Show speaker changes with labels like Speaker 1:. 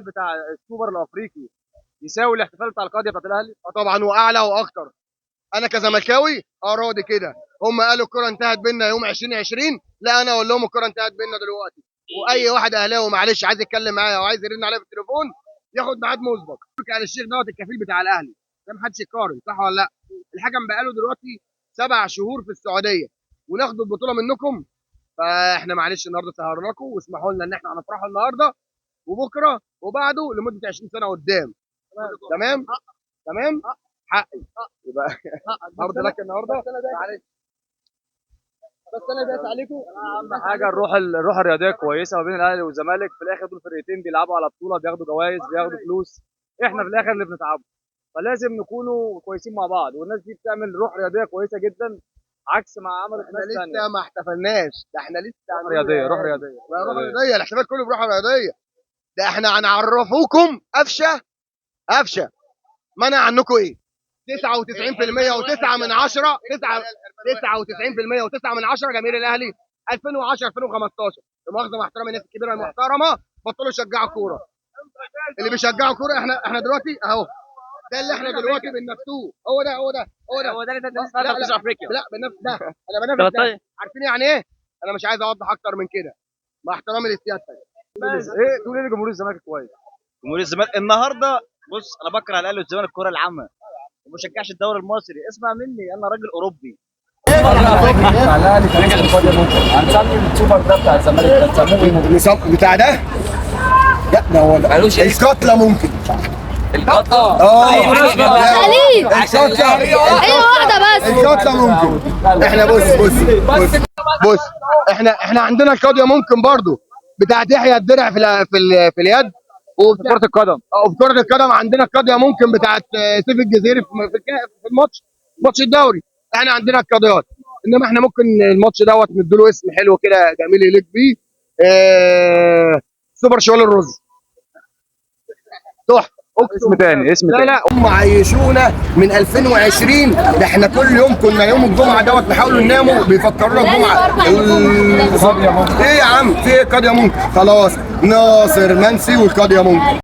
Speaker 1: بتاع السوبر الافريقي يساوي الاحتفال بتاع القضيه بتاعت الاهلي؟
Speaker 2: طبعا واعلى واكتر. انا كزملكاوي راضي كده. هم قالوا الكره انتهت بينا يوم 2020، لا انا اقول لهم الكره انتهت بينا دلوقتي. واي واحد اهلاوي معلش عايز يتكلم معايا او عايز يرن عليا في التليفون ياخد ميعاد مسبق. تركي آل الشيخ دوت الكفيل بتاع الاهلي، ده محدش يقارن، صح ولا لا؟ الحكم بقاله دلوقتي 7 شهور في السعوديه وناخد البطوله منكم. فاحنا معلش النهارده سهرناكم واسمحوا لنا ان احنا هنفرحوا النهارده وبكره وبعده لمده 20 سنه قدام. تمام تمام. حقي يبقى هارد لك النهارده معلش. بس انا دايس عليكم.
Speaker 1: اهم حاجه الروح الرياضيه كويسه ما بين الاهلي والزمالك. في الاخر دول فرقتين بيلعبوا على بطوله، بياخدوا جوائز، بياخدوا فلوس. احنا في الاخر اللي بنتعبوا، فلازم نكونوا كويسين مع بعض. والناس دي بتعمل روح رياضيه كويسه جدا عكس ما عملت
Speaker 2: احنا
Speaker 1: ناس
Speaker 2: لسه
Speaker 1: ثانيه.
Speaker 2: ما احتفلناش، ده احنا لسه
Speaker 1: روح رياضيه، روح رياضيه،
Speaker 2: روح رياضيه. الاحتفال كله بروح رياضيه. ده احنا هنعرفوكم قفشه منع عنكم ايه. 99% و9 من 10 99% و9 من 10 جماهير الاهلي 2010 2015 بمؤاخذه مع احترامي الناس الكبيره المحترمه بطلوا يشجعوا كوره. اللي بيشجعوا كوره احنا دلوقتي اهو. ده اللي احنا دلوقتي بننافسوه. هو ده اللي الناس في افريقيا. لا بنفس ده. انا بنافس ده. عارفين يعني ايه؟ انا مش عايز اوضح اكتر من كده مع احترامي لسيادتك.
Speaker 1: ايه تقول ايه لجمهور الزمالك كويس؟
Speaker 3: جمهور الزمالك النهارده، بص انا بكره الاهلي والزمالك الكوره العامه وما بشجعش الدوري المصري. اسمع مني، انا راجل اوروبي.
Speaker 4: بتاع الاهلي كان اسمه القضيه ممكن هنسمي السوبر ده بتاع الزمالك ده نسموه ايه؟
Speaker 2: بتاع ده؟ لا ده هو الكتله ممكن.
Speaker 4: القطه
Speaker 5: خليل
Speaker 2: الكتله
Speaker 5: ايه واحده بس.
Speaker 2: الكتله ممكن. احنا بص احنا عندنا القضيه ممكن برضو بتاعت يحيى الدرع في اليد.
Speaker 1: وفي كره القدم
Speaker 2: وفي كره القدم عندنا القضيه ممكن بتاعت سيف الجزيري في ماتش الدوري. احنا عندنا القضيات، انما احنا ممكن الماتش دوت نديله اسم حلو كده جميل يليق بيه. سوبر شوال الرز. تحفه.
Speaker 1: اسم تاني
Speaker 2: لا هم عيشونا من 2020. ده احنا كل يوم كنا يوم الجمعه دوت نحاولوا نناموا بيفكرونا الجمعه. ايه يا عم في ايه؟ قضيه ممكن خلاص. ناصر منسي والقضيه ممكن.